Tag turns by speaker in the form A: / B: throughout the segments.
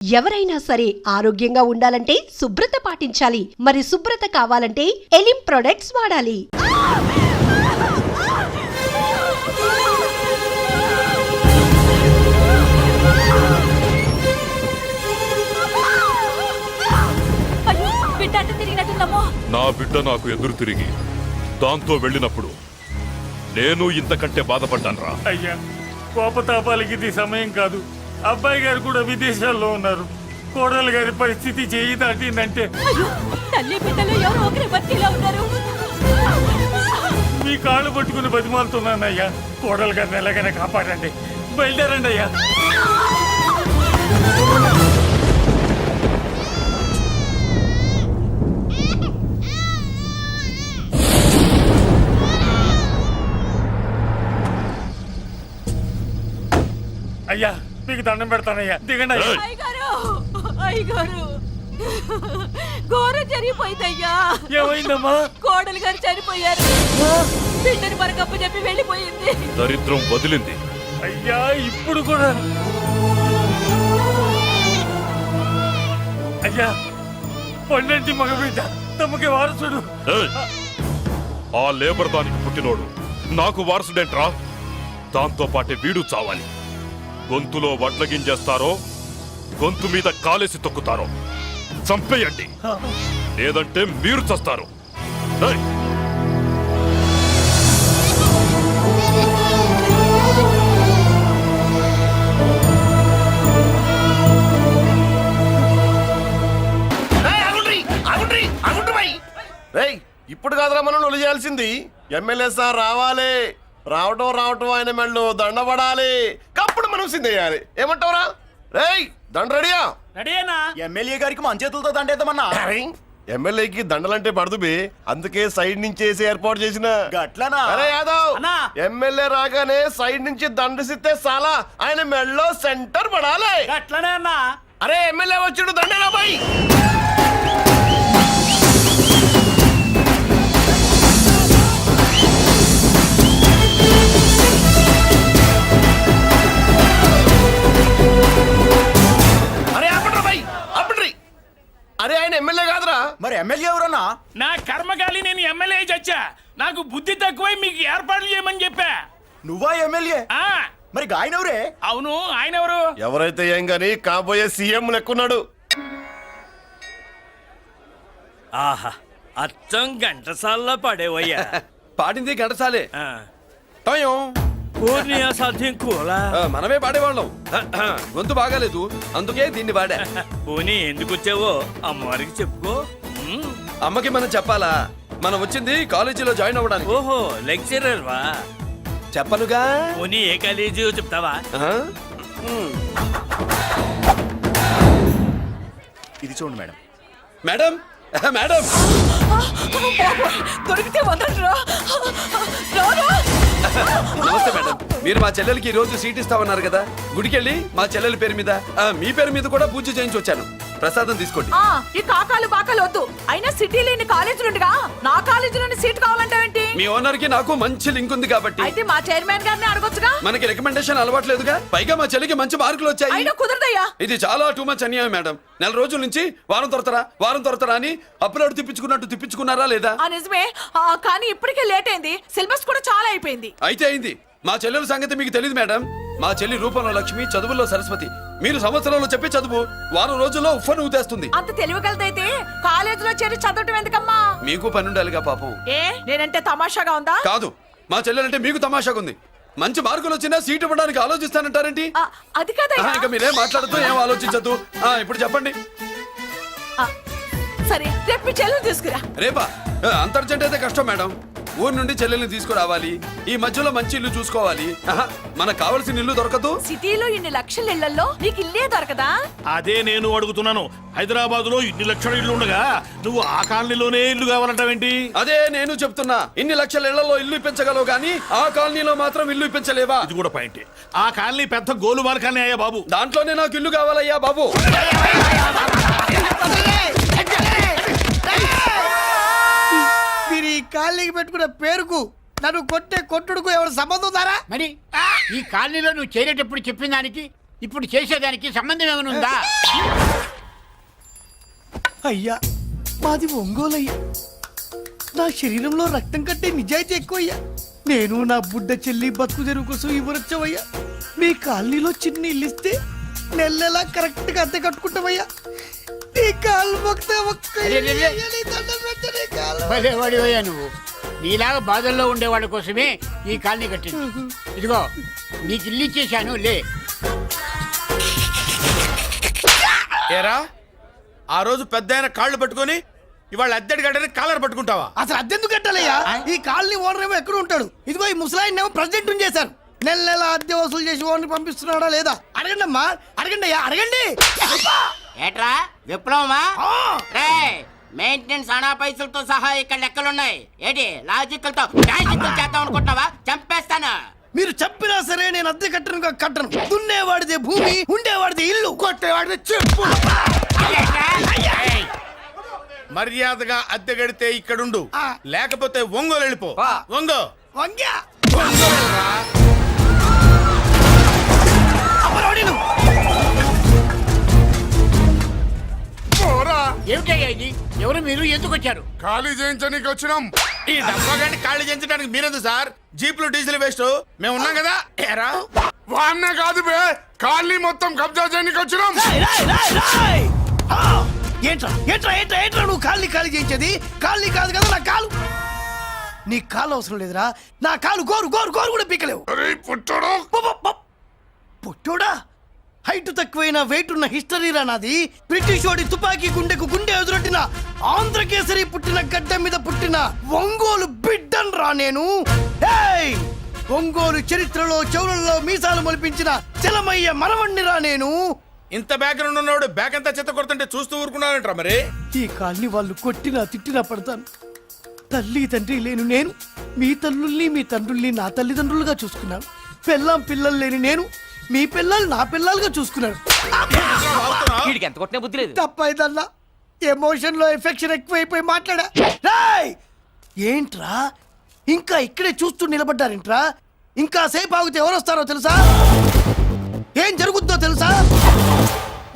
A: ఎవరైనా సరే ఆరోగ్యంగా ఉండాలంటే శుభ్రత పాటించాలి. మరి శుభ్రత కావాలంటే ఎలిం ప్రొడక్ట్స్ వాడాలి.
B: నా బిడ్డ నాకు ఎదురు తిరిగి దాంతో వెళ్ళినప్పుడు నేను ఇంతకంటే బాధపడ్డానురా.
C: అయ్యా, కోపతాపాలకి ఇది సమయం కాదు. అబ్బాయి గారు కూడా విదేశాల్లో ఉన్నారు. కోడలు గారి పరిస్థితి చేయి దాటిందంటే మీ కాళ్ళు పట్టుకుని బతిమాలుతున్నానయ్యా. కోడలు గారిని ఎలాగైనా కాపాడండి. బయలుదేరండి అయ్యా. అయ్యా, మీకు దండం పెడతానయ్యా, దిగండి అయ్యా.
D: అయ్యగారు, ఘోరం జరిగిపోయిందయ్యా.
C: ఏమైందమ్మా?
D: కోడలు గారు చనిపోయారు. బిడ్డని మనకప్పు చెప్పి వెళ్ళిపోయింది.
B: దరిద్రం వదిలింది.
C: అయ్యా, ఇప్పుడు కూడా అయ్యా, పండంటి మగబిడ్డ తమకి వారసుడు.
B: ఆ లేబర్ దానికి పుట్టినోడు నాకు వారసుడేంట్రా? దాంతో పాటే వీడు చావాలి. గొంతులో వడ్ల గింజేస్తారో గొంతు మీద కాలేసి తొక్కుతారో చంపేయండి, లేదంటే మీరు చస్తారు.
E: ఇప్పుడు కాదురా మనం నొలి చేయాల్సింది. ఎమ్మెల్యే సార్ రావాలి. రావటం ఆయన మెళ్ళు దండపడాలి. కప్పుడు మనం సిద్ధేయాలి. ఏమంటావురా? రేయ్, దండ రెడీయా?
C: రెడీనా?
F: ఎమ్మెల్యే గారికి మన చేతులతో దండేద్దామన్నా.
E: ఎమ్మెల్యేకి దండలంటే పడదు బే, అందుకే సైడ్ నుంచి వేసి ఏర్పాటు చేసిన.
F: గట్లనా?
E: అరే యాదవ్, ఎమ్మెల్యే రాగానే సైడ్ నుంచి దండసిస్తే చాలా ఆయన మెళ్ళో సెంటర్ పడాలి.
C: అట్లనే అన్నా.
E: అరే ఎమ్మెల్యే వచ్చాడు, దండేరా బాయ్. అరే ఆయన ఎమ్మెల్యే కాదురా.
F: మరి ఎమ్మెల్యే ఎవరన్నా?
C: నా కర్మకాలి, నేను ఎమ్మెల్యే చచ్చా. నాకు బుద్ధి తక్కువై మీకు ఏర్పాట్లు చేయమని చెప్పా.
F: నువ్వా ఎమ్మెల్యే? మరి ఆయన ఎవరే?
C: అవును, ఆయన ఎవరు?
E: ఎవరైతే ఏం గాని కాబోయే సీఎం లెక్కున్నాడు.
G: ఆహా, అచ్చం గంటసాల్లో పడేవయ్యా.
H: పాడింది గంటసాలే.
G: సాధ్యం కూలా
H: మనమే పాడేవాళ్ళం. గొంతు బాగాలేదు, అందుకే దీన్ని పాడా.
G: పోనీ ఎందుకు వచ్చావో అమ్మవారికి చెప్పుకో.
H: అమ్మకి మనం చెప్పాలా? మనం వచ్చింది కాలేజీలో జాయిన్ అవ్వడానికి.
G: ఓహో, లెక్చరర్ వా?
H: చెప్పనుగా.
G: పోనీ ఏ కాలేజీ చెప్తావా?
F: ఇది చూడండి మేడం.
H: మేడం మేడం
D: దొరికితే వదలరా.
H: నమస్తే మేడం. మీరు మా చెల్లెలకి ఈ రోజు సీట్ ఇస్తామన్నారు కదా, గుడికెళ్ళి మా చెల్లెల పేరు మీద మీ పేరు మీద కూడా పూజ చేయించి వచ్చాను. ప్రసాదం తీసుకోండి.
D: ఈ కాకాలు బాకాలు వద్దు. అయినా సిటీ లేని కాలేజీలుండగా నా కాలేజీలోని సీట్ కావాలంటావేంటి?
H: మీ ఓనర్ కి నాకు మంచి లింక్ ఉంది కాబట్టి.
D: అయితే మా చైర్మన్ గారిని అడగొచ్చుగా.
H: మనకి రికమెండేషన్ అలవాట్లేదుగా. పైగా మా చెల్లికి మంచి మార్కులు వచ్చాయి.
D: అయినా కుదరదయ్యా.
H: ఇది చాలా టూ మచ్ అన్యాయం మేడం. నెల రోజుల నుంచి వారం తొరతరా అని అప్లోడ్ తిప్పించుకున్నారా లేదా?
D: నిజమే, కానీ ఇప్పటికే లేట్ అయింది. సిలబస్ కూడా చాలా అయిపోయింది.
H: అయితే అయింది. మా చెల్లెల సంగతి మీకు తెలియదు మేడం. మా చెల్లి రూపంలో లక్ష్మి, చదువుల్లో సరస్వతి. మీరు సంవత్సరంలో చెప్పే చదువు వారం రోజుల్లో ఉఫ్ఫను ఊదేస్తుంది.
D: అంత తెలివిగలదైతే కాలేజీలో చేరి చదవటం ఎందుకమ్మా?
H: మీకు పని ఉండాలిగా పాపం.
D: నేనంటే తమాషాగా ఉందా?
H: కాదు, మా చెల్లెలంటే మీకు తమాషాగా ఉంది. మంచి మార్కులు వచ్చినా సీట్ ఇవ్వడానికి ఆలోచిస్తానంటారేంటి?
D: అది కదా.
H: ఇంకా మీరేం మాట్లాడుతూ ఏం ఆలోచించద్దు. ఇప్పుడు చెప్పండి.
D: సరే, రేపు మీ చెల్లెలు తీసుకురా.
H: రేపా? అంత అర్జెంట్ అయితే కష్టం మేడం. ఊరు నుండి చెల్లెల్ని తీసుకురావాలి. ఈ మధ్యలో మంచి ఇల్లు చూసుకోవాలి. మనకు కావాల్సిన ఇల్లు దొరకదు.
D: సిటీలో ఇన్ని లక్షల ఇళ్లలో నీకు ఇల్లే దొరకదా?
C: అదే నేను అడుగుతున్నాను. హైదరాబాద్ లో ఇన్ని లక్షల ఇల్లు ఉండగా నువ్వు ఆ కాలనీలోనే ఇల్లు కావాలంటావేంటి?
H: అదే నేను చెప్తున్నా. ఇన్ని లక్షల ఇళ్లలో ఇల్లు ఇప్పించగలవు గానీ ఆ కాలనీలో మాత్రం ఇల్లు ఇప్పించలేవా?
C: ఇది కూడా పాయింట్. ఆ కాలనీ పెద్ద గోలుమాల కాలనీ అయ్యా బాబు.
H: దాంట్లోనే నాకు ఇల్లు కావాలయ్యా బాబు.
I: మీరు ఈ కాలనీకి పెట్టుకున్న పేరుకు నన్ను కొట్టే కొట్టుడుకు ఎవరు సంబంధం ఉందారా?
J: మరి ఈ కాలనీలో నువ్వు చేరేటప్పుడు చెప్పిన దానికి ఇప్పుడు చేసేదానికి సంబంధం ఏమైనా ఉందా?
I: అయ్యా మాది ఒంగోలు అయ్యా. నా శరీరంలో రక్తం కట్టే నిజాయితీ ఎక్కువయ్యా. నేను నా బుడ్డ చెల్లి బతుకు తెరువు కోసం ఇవ్వరొచ్చావయ్యా. మీ కాలనీలో చిన్న ఇల్లు ఇస్తే నెలలా కరెక్ట్ గా అద్దె కట్టుకుంటామయ్యా. నీ కాలు మొక్కితే ఒక్క ఇల్లు ఇయ్యాలి, దండం పెట్టు నీ కాలు.
J: భలేవాడివయ్యా నువ్వు. నీలాగా బాధల్లో ఉండేవాళ్ళ కోసమే ఈ కాలనీ కట్టింది. ఇదిగో నీకు ఇల్లు ఇచ్చేశాను, లే.
F: ఏరా ఆ రోజు పెద్ద కాళ్ళు పట్టుకొని ఇవాళ అద్దెడి గడ్డని కాలర్ పట్టుకుంటావా?
I: అసలు అద్దెందుకు కట్టాలయ్యా? ఈ కాలనీ ఓనర్ ఏమో ఎక్కడ ఉంటాడు? ఇదిగో ఈ ముసలాయిని ఏమో ప్రెసిడెంట్ చేశారు. నెల నెల అద్దె వసూలు చేసి ఓనర్ పంపిస్తున్నాడా లేదా అడగండి అమ్మా, అడగండి అయ్యా, అడగండి.
J: ఏట్రా విప్లవమా?
I: ఆ!
J: మెయింటెనెన్స్ అనా పైసలతో సహా ఇక్కడ లెక్కలున్నాయి. ఏంటి లాజికల్ తో చేద్దాం అనుకుంటున్నావా? చంపేస్తాను.
I: మీరు చెప్పినా సరే నేను అద్దె కట్టను. దున్నేవాడిదే భూమి, ఉండేవాడిదే ఇల్లు, కొట్టేవాడిదే చెప్పు.
F: మర్యాదగా అద్దె గడితే ఇక్కడుండు,
I: ఆ.
F: లేకపోతే ఒంగోలు వెళ్ళిపో. ఒంగో
I: వంగ్యా
J: ఏమిటయ్యా ఇది? ఎవరు మీరు? ఎందుకు వచ్చారు?
F: ఖాళీ చేయించడానికి వచ్చినాం. ఈ డబ్బా గంట ఖాళీ చేయించడానికి మీరెందు సార్? జీప్లు డీజిల్ వేస్ట్, మేము ఉన్నాం కదా. ఏరా వాన్నే కాదు బే, ఖాళీ మొత్తం కబ్జా చేయడానికి వచ్చినాం.
I: ఏంట్రా ఏంట్రా ఏంట్రా ఏంట్రా నువ్వు ఖాళీ చేయించేది? ఖాళీ కాదు కదా నా కాలు. నీ కాలు అవసరం లేదురా, నా కాలు గోరు గోరు గోరు కూడా పీకలేవు. పుట్టోడా, హైట్ తక్కువైన వెయిట్ ఉన్న హిస్టరీరా నాది. బ్రిటిష్ వాడి తుపాకీ గుండెకు గుండె ఎదురొట్టిన ఆంధ్రకేసరి పుట్టిన గడ్డ మీద పుట్టిన ఒంగోలు బిడ్డన్ రా నేను. ఏయ్! ఒంగోలు చరిత్రలో చౌరల్లో మీసాలు మొలిపించిన చలమయ్య మనవణ్ణిరా నేను.
F: ఇంత బ్యాక్గ్రౌండ్ ఉన్నవాడు బ్యాక్ అంతా చెత్త కొడుతుంటే చూస్తూ ఊరుకున్నారంట. మరి
I: ఈ కాల్ని వాళ్ళు కొట్టినా తిట్టినా పడతాను. తల్లి తండ్రి లేను నేను మీ తల్లుల్ని మీ తండ్రుల్ని నా తల్లిదండ్రులుగా చూసుకున్నాను. పెళ్ళాం పిల్లలు లేని నేను మీ పిల్లలు నా పిల్లలుగా చూసుకున్నాను.
G: ఎంత కొట్టినా బుద్ధి లేదు.
I: తప్పైదల్లా ఎమోషన్ లో ఎఫెక్షన్ ఎక్కువైపోయి మాట్లాడా. రేయ్! ఏంట్రా ఇంకా ఇక్కడే చూస్తూ నిలబడ్డారేంట్రా? ఇంకా సేపు ఆగితే ఎవరు వస్తారో తెలుసా? ఏం జరుగుద్దో తెలుసా?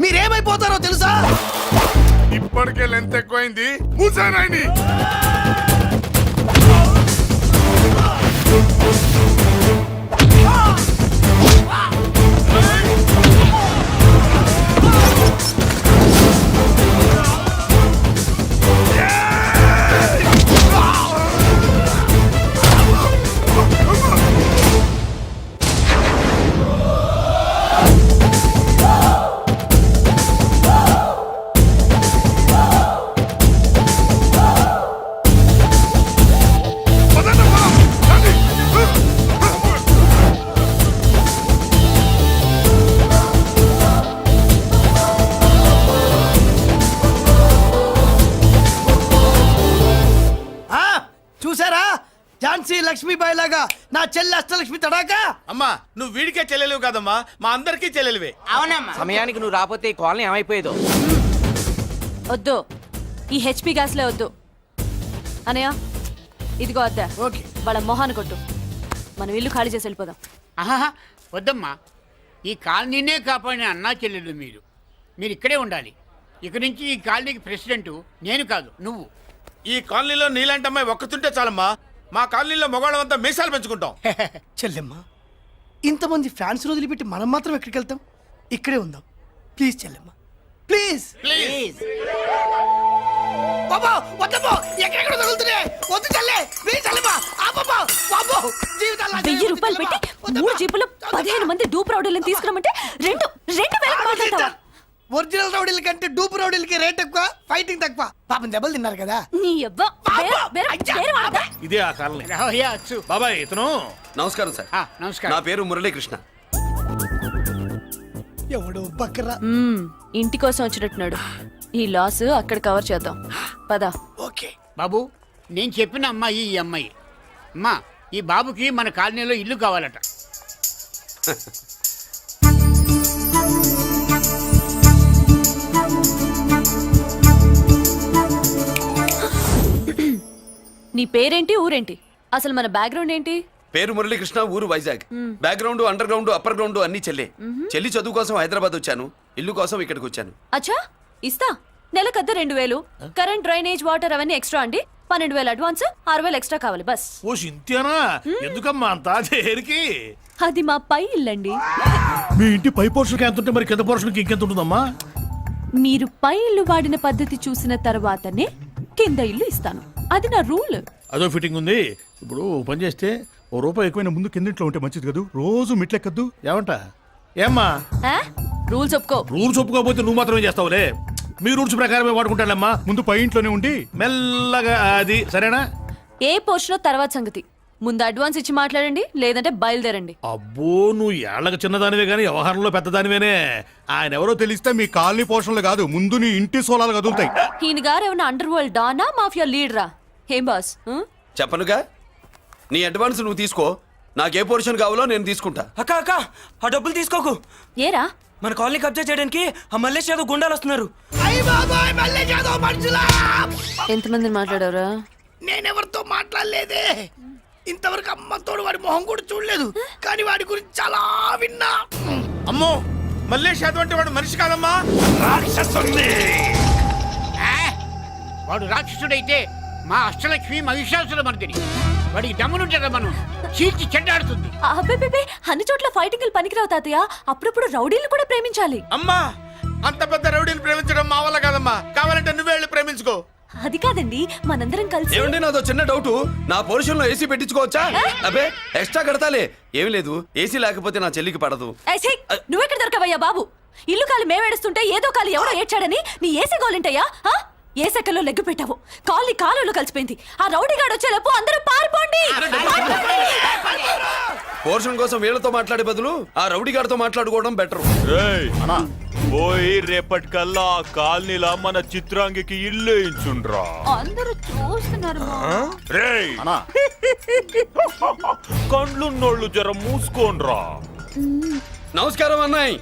I: మీరేమైపోతారో తెలుసా?
F: ఇప్పటికే లెంత్ ఎక్కువైంది. మూసానాయని
I: చూసారా? ఝాన్సీ లక్ష్మీబాయి లాగా నా చెల్లి అష్టలక్ష్మి తడాకా.
F: అమ్మా నువ్వు వీడికే చెల్లెలివి కాదమ్మా, మా అందరికీ చెల్లెలివే.
J: అవునమ్మా.
G: సమయానికి నువ్వు రాకపోతే ఈ కాలనీ ఏమైపోయేదో.
D: వద్దు, ఈ హెచ్పి గ్యాస్లే వద్దు. అనయ్య ఇదిగో అద్దా,
I: ఓకే.
D: వాళ్ళ మొహాన్ని కొట్టు. మనం ఇల్లు ఖాళీ చేసి వెళ్ళిపోదాం.
J: ఆహా, వద్దమ్మా. ఈ కాలనీనే కాపాడిన అన్నా చెల్లెలు మీరు. మీరు ఇక్కడే ఉండాలి. ఇక నుంచి ఈ కాలనీకి ప్రెసిడెంట్ నేను కాదు, నువ్వు.
F: ఈ కాలనీలో నీలాంటి అమ్మాయి ఒక్కతుంటే చాలమ్మా. మా కాలనీలో మగవాళ్ళంతా మీసాలు పెంచుకుంటాం.
I: చెల్లెమ్మ, ఇంతమంది ఫ్యాన్స్ వదిలిపెట్టి మనం మాత్రం ఎక్కడికి వెళ్తాం? ఇక్కడే ఉందాం ప్లీజ్ చెల్లెమ్మ, ప్లీజ్.
J: ప్లీజ్.
I: బాబా వద్దమ్మా, ఎక్కడెక్కడ తగులుతున్నాయి. వద్దు చెల్లె, ప్లీజ్ చెల్లెమ్మ. అబ్బబ్బా, బాబో, జీవితాల్లో
D: 1000 రూపాయలు పెట్టి 3 జీపులు 15 మంది డూప్ రౌడీలను తీసుకురమంటే 2,000 మాట్లాడతావా?
I: ఒరిజినల్ రౌడీల కంటే డూప్ రౌడీలకి రేట్ ఎక్కువ, ఫైటింగ్ తక్కువ. పాపం దెబ్బలు తిన్నారు కదా.
D: నీ అవ్వ వేరే వాడదా?
F: ఇదే ఆ కాలనీ.
J: రావయ్యా, అచ్చు.
F: బాబాయ్ ఇతను.
H: నమస్కారం సార్.
J: నమస్కారం.
H: నా పేరు మురళీకృష్ణ.
I: ఎవడో బకరా.
D: ఇంటి కోసం వచ్చినట్టున్నాడు. ఈ లాస్ అక్కడ కవర్ చేద్దాం. పద.
I: ఓకే
J: బాబు, నేను చెప్పిన అమ్మాయి ఈ అమ్మాయి. అమ్మా, ఈ బాబుకి మన కాలనీలో ఇల్లు కావాలట.
D: నీ పేరేంటి, ఊరేంటి, అసలు మన బ్యాక్గ్రౌండ్ ఏంటి?
H: పేరు మురళీకృష్ణ, ఊరు Vizag. Background, under ground, upper ground అన్ని చెల్లె. చెల్లి చదువు కోసం హైదరాబాద్ వచ్చాను, ఇల్లు కోసం ఇక్కడికి వచ్చాను.
K: అచ్చా ఇస్తా. నెలకద్ద 2000, కరెంట్, డ్రైనేజ్, వాటర్ అవన్నీ ఎక్స్ట్రా అండి. 12,000 అడ్వాన్స్, 6,000 ఎక్స్ట్రా కావాలి బస్.
C: ఓ సింత్యానా, ఎందుకమ్మా అంత చేరికి?
K: అది మా పై ఇల్లండి.
C: మీ ఇంటి పై పోర్షన్కి ఎంత ఉంటే మరి కింద పోర్షన్కి ఇంకెంత ఉంటుందమ్మా?
K: మీరు పై ఇల్లు వాడిన పద్ధతి చూసిన తర్వాతనే కింద ఇల్లు ఇస్తాను. అది నా రూల్.
C: అదో ఫిట్టింగ్ ఉంది. ఇప్పుడు ఓ పని చేస్తే ఓ రూపాయి ఎక్కువైనా ముందు కిందింట్లో ఉంటే మంచిది కదూ. రోజు మిట్లెక్కద్దు ఏమంట? ఏమ్మా
K: రూల్స్ ఒప్పుకో.
C: రూల్స్ ఒప్పుకోకపోతే నువ్వు మాత్రమే చేస్తావులే. మీ రూల్స్ ప్రకారమే వాడుకుంటానమ్మా. ముందు పై ఇంట్లోనే ఉండి మెల్లగా అది సరేనా?
K: ఏ పోర్షన్ తర్వాత సంగతి. ముందు అడ్వాన్స్ ఇచ్చి మాట్లాడండి, లేదంటే బయలుదేరండి.
C: అబ్బో, నువ్వు ఏళ్ళకి చిన్నదానివే కానీ వ్యవహారంలో పెద్దదానివేనే. ఆయన ఎవరో తెలిస్తే మీ కాలనీ పోషణలు కాదు, ముందు నీ ఇంటి సోలాలు కదులుతాయి.
K: ఈయన గారు ఏమన్నా అండర్ వరల్డ్ డానా, మాఫియా లీడరా? ఏం బాస్?
H: చెప్పనుగా, నీ అడ్వాన్స్ నువ్వు తీసుకో, నాకు ఏ పోర్షన్ కావాలో నేను తీసుకుంటా.
G: అక్క అక్క, ఆ డబ్బులు తీసుకోకు.
K: ఏరా?
G: మన కాలనీ కబ్జా చేయడానికి ఆ మల్లేష్ యాదవ్ గుండాలు వస్తున్నారు.
K: ఎంతమందిని మాట్లాడారా?
I: నేనెవరితో మాట్లాడలేదే. ఇంతవరకు అమ్మతోడు వాడి మొహం కూడా చూడలేదు, కానీ వాడి గురించి చాలా విన్నా.
F: అమ్మో, మల్లేష్ యాదవ్ అంటే వాడు మనిషి కాదమ్మా, రాక్షసుని.
J: వాడు రాక్షసుడైతే మా అష్టలక్ష్మి మహిషాసుల మర్దిని. వాడికి దమ్మునుంటారా మనం చీల్చి చెడ్డాడుతుంది.
K: అబ్బే, అన్ని చోట్ల ఫైటింగ్ పనికిరావు తాతయ్య. అప్పుడప్పుడు రౌడీలు కూడా ప్రేమించాలి.
F: అమ్మా, అంత పెద్ద రౌడీని ప్రేమించడం మా వల్ల కాదమ్మా. కావాలంటే నువ్వే వెళ్ళి ప్రేమించుకో.
K: అది కాదండి, మనందరం కలిసి.
H: ఏమండి, నాదో చిన్న డౌట్. నా పోర్షన్ లో ఏసీ పెట్టించుకోవచ్చా? అబ్బే, ఎక్స్ట్రా కడతాలే. ఏమి లేదు, ఏసీ లేకపోతే నా చెల్లికి పడదు.
K: నువ్వెక్కడ దొరకవయ్యా బాబు? ఇల్లు కాలు మేమేడుస్తుంటే ఏదో కాలు ఎవడో ఏడ్చాడని నీ ఏసీ గోలింటయ్యా? ఏ సెకల్లో లెగ్గు పెట్టావు, కాలి కాలులో కలిసిపోయింది. ఆ రౌడీగాడు వచ్చేలోపు అందరూ పారిపోండి.
H: పోర్షన్ కోసం వీళ్ళతో మాట్లాడే బదులు ఆ రౌడీ గారితో మాట్లాడుకోవడం బెటర్.
B: పోయి రేపటికల్లా ఆ కాలనీలా మన చిత్రాంగికి ఇల్లు ఇచ్చుండ్రా.
K: అందరూ చూస్తున్నారు.
B: రేయ్, కండ్లున్నోళ్ళు జర మూసుకోండ్రా.
H: నమస్కారం అన్నాయ్.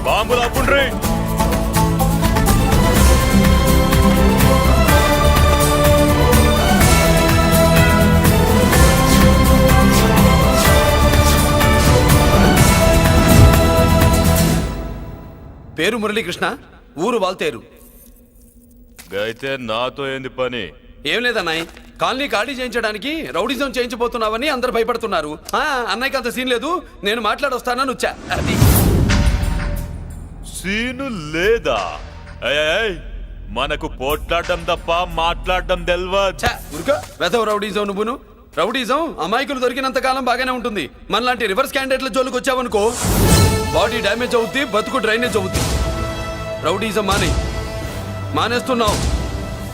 B: బాంబులు అప్పుండ్రీ.
H: పేరు మురళీకృష్ణ, ఊరు వాల్తేరు.
B: అయితే నాతో ఏంది పని?
H: ఏం లేదన్నాయ్, కాలనీ ఖాళీ చేయించడానికి రౌడిజం చేయించబోతున్నావని అందరు భయపడుతున్నారు. అన్నయ్యకి అంత సీన్ లేదు, నేను మాట్లాడొస్తానని వచ్చా. అది
B: సీను లేదా? మనకు పోట్లాడడం తప్ప మాట్లాడడం తెల్వా.
H: వెధవ రౌడీజం నువ్వును. రౌడీజం అమాయకులు దొరికినంత కాలం బాగానే ఉంటుంది. మనలాంటి రివర్స్ క్యాండిడేట్ల జోలికి వచ్చావనుకో, బాడీ డ్యామేజ్ అవుద్ది, బతుకు డ్రైనేజ్ అవుద్ది. రౌడీజం మానేస్తున్నావు,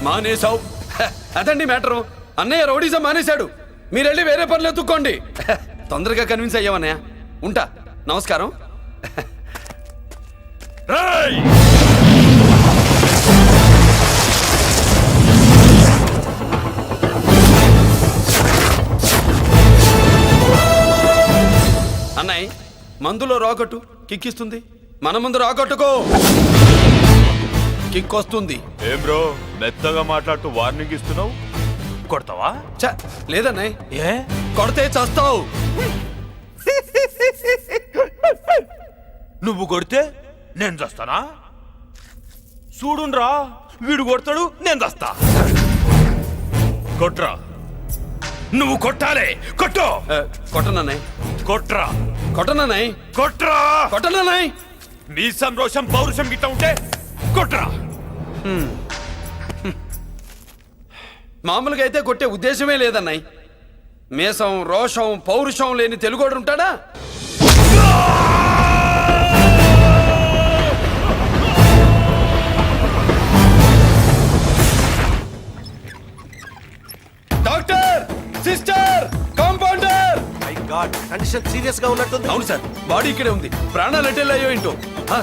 H: మానేసావు. అదండి మ్యాటరు. అన్నయ్య రౌడీజం మానేశాడు, మీరెళ్ళి వేరే పనులు ఎత్తుక్కోండి. తొందరగా కన్విన్స్ అయ్యావన్నయ్య. ఉంటా, నమస్కారం. అన్నయ్య, మందులో రాకట్టు కిక్కిస్తుంది, మన ముందు రాకట్టుకో కిక్ వస్తుంది.
B: ఏం బ్రో, మెత్తగా మాట్లాడుతూ వార్నింగ్ ఇస్తున్నావు? కొడతావా?
H: లేదన్నయ్య, ఏ కొడితే చస్తావు.
B: నువ్వు కొడితే నేను చస్తానా? చూడుండ్రా, వీడు కొడతాడు, నేను చస్తా. కొట్రా, నువ్వు కొట్టాలి. కొట్టు.
H: కొట్టనన్నయ్య.
B: కొట్రా.
H: కొట్టనన్నయ్య.
B: కొట్రా.
H: కొట్టనన్నయ్య.
B: నీ సంతోషం పౌరుషం గిట్ట ఉంటే కొట్రా.
H: మామూలుగా అయితే కొట్టే ఉద్దేశమే లేదన్నయ్య. మేషం, రోషం, పౌరుషం లేని తెలుగోడు ఉంటాడా? Doctor, sister, compounder.
E: My God, condition serious గా ఉన్నట్టుంది.
H: అవును సార్, బాడీ ఇక్కడే ఉంది, ప్రాణాలు ఎట్టెళ్ళాయో ఏంటో.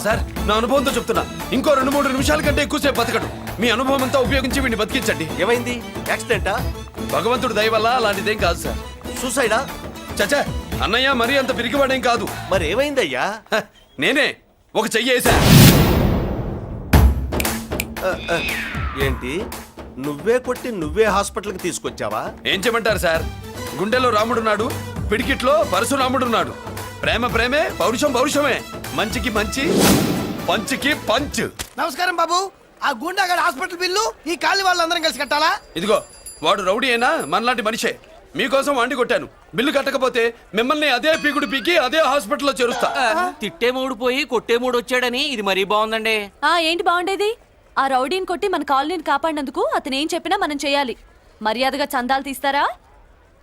H: సార్, నా అనుభవంతో చెప్తున్నా ఇంకో 2-3 నిమిషాల కంటే ఎక్కువసేపు బతకడు. మీ అనుభవం అంతా ఉపయోగించి వీడిని బతికించండి.
E: ఏమైంది? యాక్సిడెంటా?
H: భగవంతుడి దయ వల్ల అలాంటిదేం కాదు సార్.
E: సూసైడా?
H: చచ్చా, అన్నయ్య మరీ అంత పిరికివాడేం కాదు.
E: మరి ఏమైందయ్యా?
H: నేనే ఒక చెయ్యి వేసా.
E: ఏంటి, నువ్వే కొట్టి నువ్వే హాస్పిటల్కి తీసుకొచ్చావా?
H: ఏం చేయమంటారు సార్, గుండెలో రాముడున్నాడు, పిడికిట్లో పరశురాముడున్నాడు. ప్రేమ ప్రేమే, పౌరుషం పౌరుషమే, మంచికి మంచి, పంచికి పంచ్.
I: నమస్కారం బాబు. ఆ గుండాగడ్ హాస్పిటల్ బిల్లు ఈ కాలి వాళ్ళందరం కలిసి కట్టాలా?
H: ఇదిగో వాడు రౌడీ అయినా మనలాంటి మనిషే. మీకోసం వండి కొట్టాను. బిల్లు కట్టకపోతే మిమ్మల్ని అదే పీకుడు పీకి అదే హాస్పిటల్లో చేరుస్తా.
G: తిట్టే మూడు పోయి కొట్టే మూడు వచ్చాడని ఇది మరీ బాగుందండి.
K: ఏంటి బాగుండేది? ఆ రౌడీని కొట్టి మన కాలనీని కాపాడినందుకు అతను ఏం చెప్పినా మనం చేయాలి. మర్యాదగా చందాలు తీస్తారా,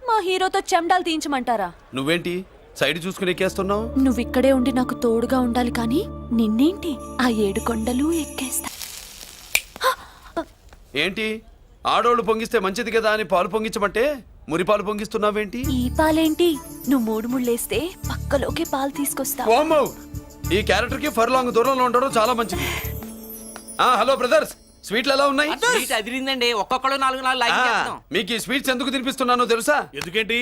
K: మా హీరోతో చెండాలు తీయించమంటారా?
H: నువ్వేంటి సైడ్ చూసుకుని ఎక్కేస్తున్నావు?
K: నువ్విక్కడే ఉండి నాకు తోడుగా ఉండాలి కానీ నిన్నేంటి ఆ 7 కొండలు ఎక్కేస్తా.
H: ఏంటి ఆడోళ్ళు పొంగిస్తే మంచిది కదా అని పాలు పొంగించమంటే మురిపాలు పొంగిస్తున్నావేంటి?
K: ఈ పాలేంటి? నువ్వు 3 ముళ్ళేస్తే పక్కలోకే పాలు తీసుకొస్తా.
H: వామ్మో, ఈ క్యారెక్టర్ కి ఫర్ లాంగ్ దూరంలో ఉండడం చాలా మంచిది. హలో బ్రదర్స్, స్వీట్లు ఎలా ఉన్నాయి?
G: అదిరిందండి, ఒక్కొక్కడు 4 లైక్ చేస్తాం.
H: మీకు ఈ స్వీట్స్ ఎందుకు తినిపిస్తున్నానో తెలుసా?
C: ఎందుకేంటి?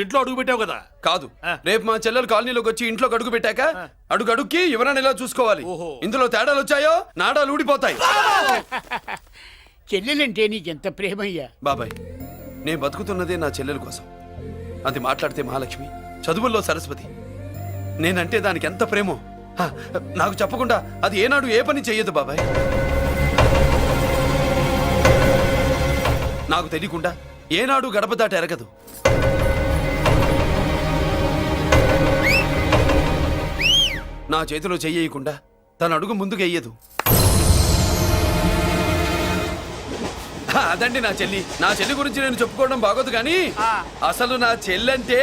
C: ఇంట్లో అడుగు పెట్టావు కదా.
H: కాదు, రేపు మా చెల్లెలు కాలనీలోకి వచ్చి ఇంట్లో అడుగు పెట్టాక అడుగుకి ఎవరైనా ఇలా చూసుకోవాలి. ఇందులో తేడాలు వచ్చాయో నాడాలు ఊడిపోతాయి.
J: చెల్లెలంటే నీకెంత ప్రేమయ్యా.
H: బాబాయ్, నేను బతుకుతున్నదే నా చెల్లెల కోసం. అది మాట్లాడితే మహాలక్ష్మి, చదువుల్లో సరస్వతి. నేనంటే దానికి ఎంత ప్రేమో నాకు చెప్పకుండా అది ఏనాడు ఏ పని చెయ్యదు బాబాయ్. నాకు తెలియకుండా ఏనాడు గడప దాట ఎరగదు. నా చేతిలో చెయ్యకుండా తన అడుగు ముందుకు వెయ్యదు. అదండి నా చెల్లి. నా చెల్లి గురించి నేను చెప్పుకోవడం బాగోదు కానీ అసలు నా చెల్లంటే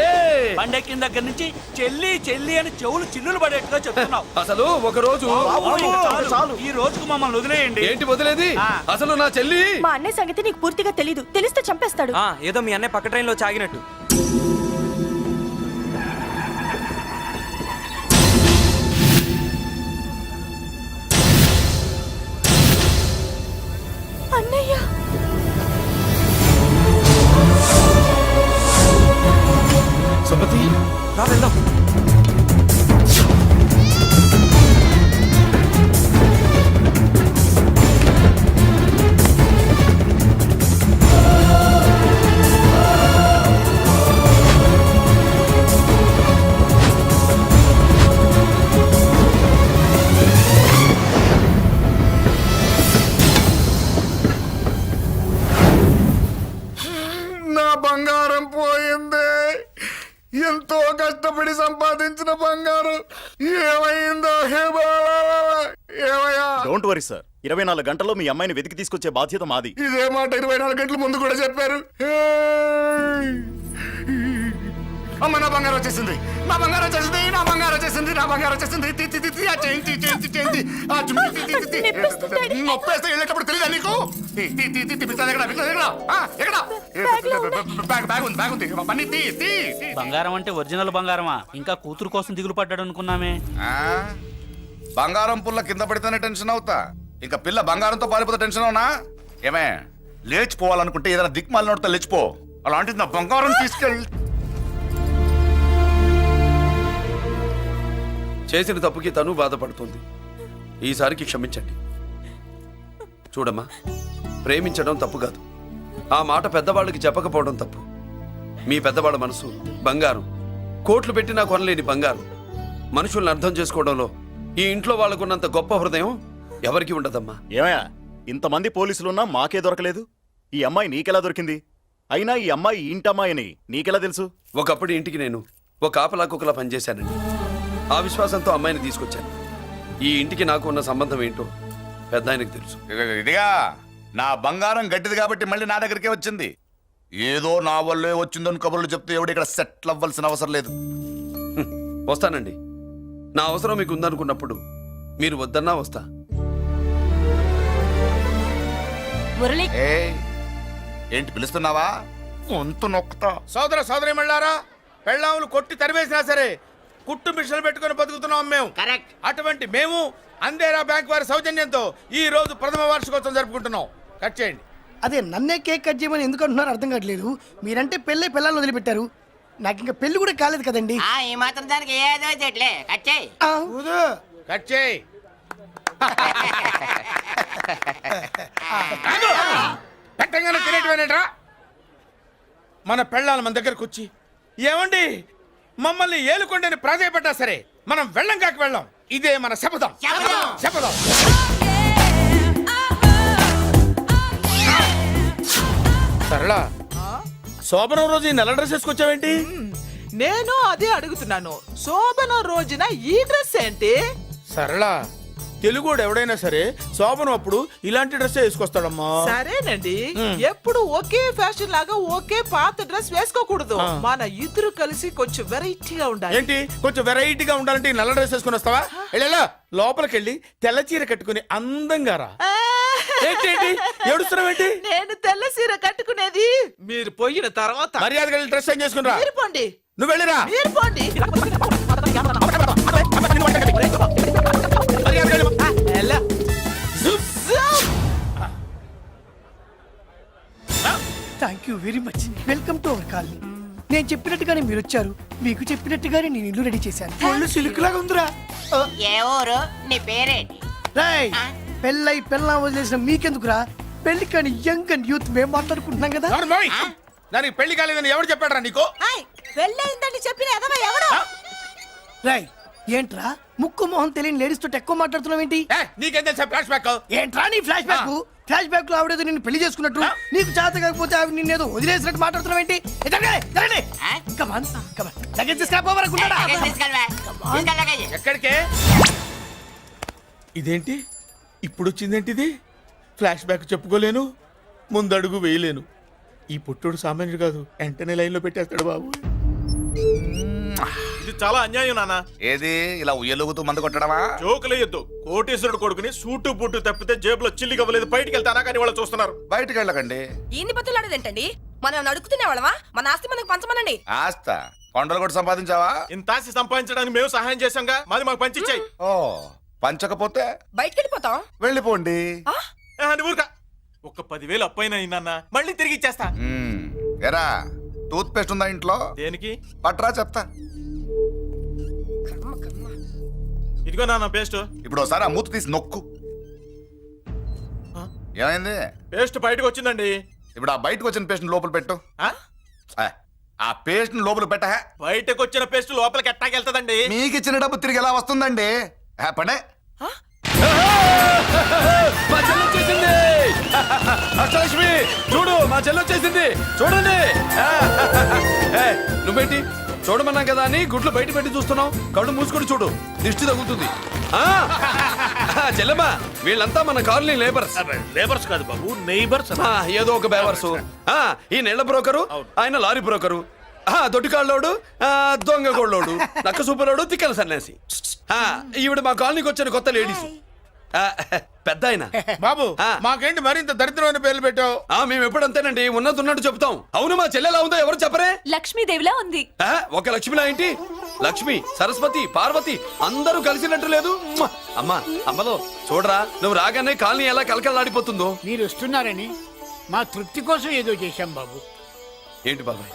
G: పండెక్కిన దగ్గర నుంచి చెల్లి చెల్లి అని చెవులు చిల్లులు పడేట్టుగా చెప్తున్నావు.
H: అసలు ఒక రోజు
G: ఈ రోజుకు మమ్మల్ని వదిలేయండి.
H: ఏంటి వదిలేది? అసలు నా చెల్లి
K: మా అన్నయ్య సంగతి నీకు పూర్తిగా తెలీదు. తెలిస్తే చంపేస్తాడు.
G: ఏదో మీ అన్నయ్య పక్క ట్రైన్ లో చాగినట్టు.
K: అన్నయ్య
H: సుమతి,
G: రా వెళ్దాం.
F: నా బంగారం పోయింది. ఎంతో కష్టపడి సంపాదించిన బంగారం ఏమైందో హే బాబా, ఏమయ్యా?
L: డోంట్ వరీ సార్, 24 గంటల్లో మీ అమ్మాయిని వెతికి తీసుకొచ్చే బాధ్యత మాది.
F: ఇదే మాట 24 గంటల ముందు కూడా చెప్పారు. అమ్మ, నా బంగారం వచ్చేసింది, నా బంగారం వచ్చేసింది, నా బంగారం వచ్చేసింది, నా బంగారం వచ్చేసింది. ఆ చేయించి చేయించి చేయించి ఆ చుమ్మి నొప్పేస్తే వెళ్ళేటప్పుడు తెలియదా నీకు? బ్యాగ్ ఉంది, బ్యాగ్ ఉంది. పని తీ తీ.
G: బంగారం అంటే ఒరిజినల్ బంగారమా? ఇంకా కూతురు కోసం దిగులు పడ్డాడు అనుకున్నామే.
F: బంగారం పుల్ల కింద పడితేనే టెన్షన్ అవుతా, ఇంకా పిల్ల బంగారంతో పారిపోతే టెన్షన్ అవునా? ఏమే, లేచిపోవాలనుకుంటే ఏదైనా దిక్మాల నోడితే లేచిపో. అలాంటిది నా బంగారం తీసుకెళ్ళి.
H: చేసిన తప్పుకి తను బాధపడుతుంది. ఈసారికి క్షమించండి. చూడమ్మా, ప్రేమించడం తప్పు కాదు, ఆ మాట పెద్దవాళ్ళకి చెప్పకపోవడం తప్పు. మీ పెద్దవాళ్ళ మనసు బంగారం, కోట్లు పెట్టినా కొనలేని బంగారం. మనుషుల్ని అర్థం చేసుకోవడంలో ఈ ఇంట్లో వాళ్ళకున్నంత గొప్ప హృదయం ఎవరికి ఉండదమ్మా.
L: ఏమయ్యా, ఇంతమంది పోలీసులున్నా మాకే దొరకలేదు. ఈ అమ్మాయి నీకెలా దొరికింది? అయినా ఈ అమ్మాయి ఇంటమ్మాయి అని నీకెలా తెలుసు?
H: ఒకప్పుడు ఇంటికి నేను ఒక ఆపలా కుక్కలా పనిచేశానండి. ఆ విశ్వాసంతో అమ్మాయిని తీసుకొచ్చాను. ఈ ఇంటికి నాకు ఉన్న సంబంధం ఏంటో పెద్ద ఆయనకు తెలుసు.
F: ఇదిగా నా బంగారం గట్టిది కాబట్టి మళ్ళీ నా దగ్గరికే వచ్చింది. ఏదో నా వల్లే వచ్చిందని కబుర్లు చెప్తే ఎవడు ఇక్కడ సెటిల్ అవ్వాల్సిన అవసరం లేదు.
H: వస్తానండి. నా అవసరం మీకు ఉందనుకున్నప్పుడు మీరు వద్దన్నా వస్తా.
K: మురళి,
F: ఏంటి పిలుస్తున్నావా? వంతు నొక్కుతా. సోదర సోదరి మళ్ళారా, పెళ్ళాములు కొట్టి తరివేసినా సరే కుట్టు మిషన్లు పెట్టుకొని బతుకుతున్నాం మేము.
J: కరెక్ట్.
F: అటువంటి మేము అందేరా బ్యాంక్ వారి సౌజన్యంతో ఈ రోజు ప్రథమ వార్షికోత్సవం జరుపుకుంటున్నాం. కట్ చేయండి.
I: అదే నన్నే కేక్ కట్ చేయమని ఎందుకు అంటున్నారో అర్థం కావట్లేదు. మీరంటే పెళ్ళే పిల్లల్ని వదిలిపెట్టారు, నాకు ఇంకా పెళ్లి కూడా కాలేదు కదండి.
J: ఈ మాత్రం దానికి ఏదో చెట్లే కట్ చేయి.
F: కట్ చేయి. పెట్టంగానే తినేటివేనేట్రా. మన పెళ్ళాలు మన దగ్గరకు వచ్చి ఏమండి మమ్మల్ని ఏలుకొండని ప్రాధాయపడ్డా సరే మనం వెళ్ళం కాక వెళ్ళం. ఇదే మన శపథం. శపథం. సరళ, శోభనం రోజు ఈ నల్ల డ్రెస్ వేసుకొచ్చావేంటి?
D: నేను అదే అడుగుతున్నాను, శోభన రోజున ఈ డ్రెస్ ఏంటి?
F: సరళ, తెలుగుడు ఎవడైనా సరే శోభనం అప్పుడు ఇలాంటి డ్రెస్ వేసుకొస్తాడమ్మా.
D: సరేనండి, ఎప్పుడు ఒకే ఫ్యాషన్ లాగా ఒకే పాత డ్రెస్ వేసుకోకూడదు. మన ఇద్దరు కలిసి కొంచెం వెరైటీగా ఉండాలి.
F: ఏంటి కొంచెం వెరైటీగా ఉండాలంటే ఈ నల్ల డ్రెస్ వేసుకుని వస్తావా? వెళ్ళా లోపలికి వెళ్ళి తెల్ల చీర కట్టుకుని అందంగా రా. ఏంటి ఏడుస్తున్నావేంటి?
D: నేను తెల్ల సీర కట్టుకునేది మీరు పోయిన తర్వాత.
F: మర్యాదగా వెళ్ళి డ్రెస్ చేంజ్ చేసుకుని రా.
D: మీరు పోండి.
F: నువ్వు వెళ్ళిరా.
D: మీరు పోండి.
I: Thank you very much. Welcome to our colony. నేను చెప్పినట్టుగానే మీరు వచ్చారు, మీకు చెప్పినట్టుగానే నేను ఇల్లు రెడీ చేశాను. ఒళ్ళు సిల్క్ లాగా ఉందిరా.
J: ఏ ఊరు? నీ పేరేంటి?
I: రాయ్, పెళ్ళై పెళ్ళా వదిలేసిన మీకెందుకురా? పెళ్లి కాని యంగ్ అండ్ యూత్ మేము మాట్లాడుకుంటున్నాం కదా.
F: దానికి పెళ్లి కాలేదని ఎవరు చెప్పాడరా నీకు?
D: పెళ్ళయిందని చెప్పిన ఎదవ ఎవరు?
I: రాయ్, ఏంట్రా ముక్కు మొహం తెలియని లేడీస్ తోటి ఎక్కువ మాట్లాడుతున్నావు ఏంటి?
F: నీకేం తెలుసా ఫ్లాష్ బ్యాక్?
I: ఏంట్రా నీ ఫ్లాష్ బ్యాక్? ఫ్లాష్ బ్యాక్ లో ఆవిడేదో నిన్ను పెళ్లి చేసుకున్నట్టు, నీకు చేత కాకపోతే ఆవిడ నిన్నేదో వదిలేసినట్టు మాట్లాడుతున్నావు ఏంటి?
F: ఎక్కడికే? ఇదేంటి ఇప్పుడు వచ్చిందేంటి? ఇది ఫ్లాష్ బ్యాక్ చెప్పుకోలేను, ముందడుగు వేయలేను. ఈ పుట్టుడు సామాన్యుడు కాదు, వెంటనే లైన్ లో పెట్టేస్తాడు బాబు.
B: ఇది చాలా అన్యాయం నాన్న.
E: ఏది ఇలా ఉయ్యలుగుతూ మందు కొట్టడమా?
B: జోకులేయొద్దు. కోటేశ్వరుడు కొడుకుని సూటు బూటు తప్పితే జేబులో చిల్లి కవ్వలేదు, బయటికి వెళ్తానా కానీ వాళ్ళు చూస్తున్నారు.
E: బయటికి వెళ్ళకండి.
D: ఈయన్ని బతులాడేదేంటండి? మనం నడుకుతున్న వాళ్ళమా? మన ఆస్తి మనకు పంచమనండి.
E: ఆస్త కొండలు కూడా సంపాదించావా?
B: ఇంత ఆస్తి సంపాదించడానికి మేము సహాయం చేశాంగా, మాది మాకు పంచిచ్చాయి.
E: ఓ, పంచకపోతే
D: బయటికి వెళ్ళిపోతాం.
E: వెళ్ళిపోండి.
B: ఊరుక. ఒక 10,000 అప్పైనా నాన్న, మళ్ళీ తిరిగి ఇచ్చేస్తా.
E: ఎరా, టూత్ పేస్ట్ ఉందా ఇంట్లో?
B: దేనికి?
E: పట్రా చెప్తా.
B: ఇదిగో నాన్న పేస్ట్.
E: ఇప్పుడు ఒకసారి ఆ మూత తీసి నొక్కు. ఏమైంది?
B: పేస్ట్ బయటకు వచ్చిందండి.
E: ఇప్పుడు ఆ బయటకు వచ్చిన పేస్ట్ లోపల పెట్టు. ఆ పేస్ట్ లోపల పెట్ట.
B: బయటకు వచ్చిన పేస్ట్ లోపలికి ఎట్టాకెళ్తదండి?
E: మీకు ఇచ్చిన డబ్బు తిరిగి ఎలా వస్తుందండి? పడే.
H: మా చెల్లి వచ్చేసింది. అష్టలక్ష్మి చూడు, మా చెల్లి వచ్చేసింది. చూడండి. నువ్వేంటి చూడమన్నాం కదా అని గుడ్లు బయట పెట్టి చూస్తున్నావు? కళ్ళు మూసుకొని చూడు, దిష్టి తగ్గుతుంది. చెల్లెమ్మా, వీళ్ళంతా మన కాలనీ లేబర్స్.
B: లేబర్స్ కాదు బాబు, నైబర్స్.
H: ఏదో ఒక బేవర్సు. ఈ నెళ్ల బ్రోకరు, ఆయన లారీ బ్రోకరు, దొడ్డికాళ్ళోడు, దొంగ గోళ్ళోడు, నక్క సూపరోడు, తిక్కల సన్యాసి. ఈవిడ మా కాలనీకి వచ్చిన కొత్త లేడీస్. పెద్ద ఆయన.
F: బాబు, మాకేంటి మరింత దరిద్రమైన పేర్లు పెట్టావు?
H: మేము ఎప్పుడంతేనండి, ఉన్నది ఉన్నట్టు చెప్తాం. అవును, మా చెల్లెలా ఉందో ఎవరు చెప్పరే?
K: లక్ష్మీదేవిలా ఉంది.
H: ఒక లక్ష్మిలా ఏంటి? లక్ష్మి, సరస్వతి, పార్వతి అందరూ కలిసినట్టు లేదు. అమ్మా, అమ్మలో చూడరా, నువ్వు రాగానే కాలనీ ఎలా కలకలాడిపోతుందో.
J: మీరు వస్తున్నారని మా తృప్తి కోసం ఏదో చేశాం బాబు.
H: ఏంటి బాబాయ్,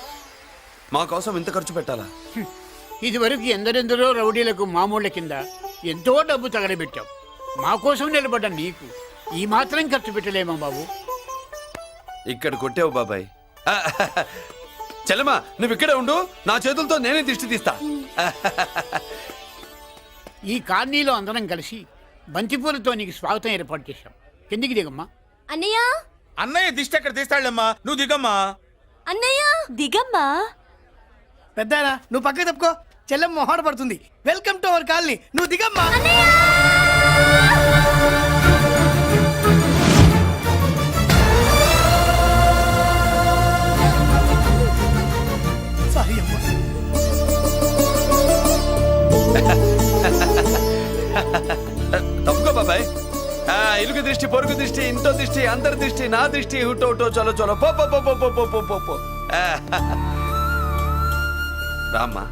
H: మా కోసం ఇంత ఖర్చు పెట్టాలా?
J: ఇదివరకు ఎందరెందరో రౌడీలకు మామూళ్ళ కింద ఎంతో డబ్బు తగలబెట్టాం. మా కోసం నిలబడ్డ నీకు ఈ మాత్రం ఖర్చు పెట్టలేమా బాబు?
H: ఇక్కడ కొట్టావు బాబాయ్. చెల్లెమ్మా, నువ్వు ఇక్కడే ఉండు, నా చేతులతో నేనే దిష్టి తీస్తా.
J: ఈ కాలనీలో అందరం కలిసి బంతిపూలతో నీకు స్వాగతం ఏర్పాటు చేశాం. కిందికి దిగమ్మా.
K: అన్నయ్య,
F: అన్నయ్య దిష్టి ఎక్కడ తీస్తాడమ్మా? నువ్వు దిగమ్మా.
K: అన్నయ్య దిగమ్మా.
I: పెద్దాయనా, నువ్వు పక్కకి తప్పుకో, చెల్లెమ్మ మొహాట పడుతుంది. Welcome to our colony. నువ్వు దిగమ్మా. సారీ అమ్మా.
H: తప్పుకో బాబాయ్. ఇలుగు దృష్టి, పొరుగు దృష్టి, ఇంటో దృష్టి, అందరి దృష్టి, నా దృష్టి, హుటో హుటో, చలో చలో, పో పో పో పో పో పో పో పో. రామ్మా.